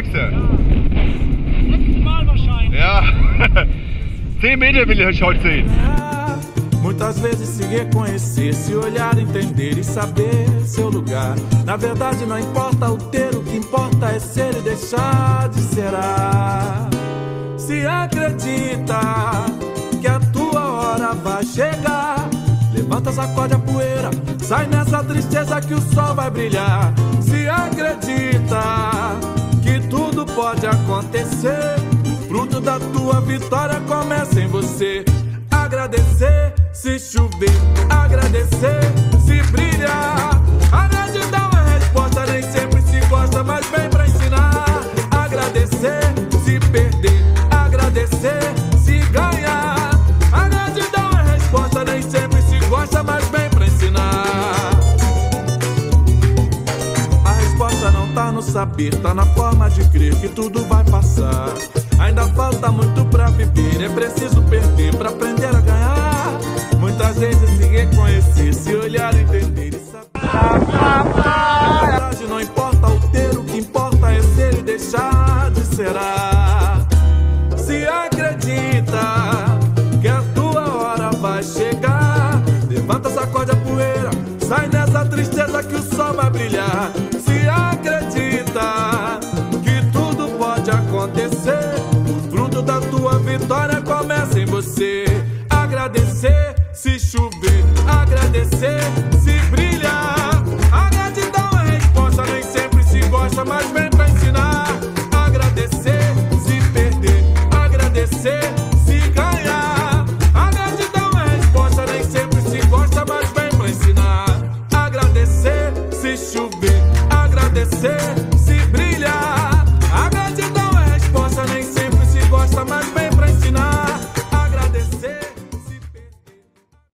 nächste. Letztes Mal wahrscheinlich. Ja. 10 Meter will ich heute sehen. Muitas vezes se reconhecer, se olhar, entender e saber seu lugar. Na verdade não importa o ter, o que importa é ser e deixar de ser. Se acredita que a tua hora vai chegar, levanta, sacode a poeira, sai nessa tristeza que o sol vai brilhar. Se acredita que tudo pode acontecer, o fruto da tua vitória começa em você. Agradecer se chover, agradecer se brilhar. A gratidão é resposta, nem sempre se gosta, mas vem pra ensinar. Agradecer se perder, agradecer se ganhar. A gratidão é resposta, nem sempre se gosta, mas vem pra ensinar. A resposta não tá no saber, tá na forma de crer que tudo vai passar. Ainda falta muito pra viver, é preciso perder pra aprender a ganhar. Muitas vezes se reconhecer, se olhar, entender e saber. Na verdade não importa o ter, o que importa é ser e deixar de ser. Se acredita que a tua hora vai chegar, levanta, sacode a poeira, sai dessa tristeza que o sol vai brilhar. Se acredita que tudo pode acontecer, o fruto da tua vitória começa em você. Agradecer se chover, agradecer se brilhar. A gratidão é resposta, nem sempre se gosta, mas vem pra ensinar. Agradecer se perder, agradecer se ganhar. A gratidão é resposta, nem sempre se gosta, mas vem pra ensinar. Agradecer se chover, agradecer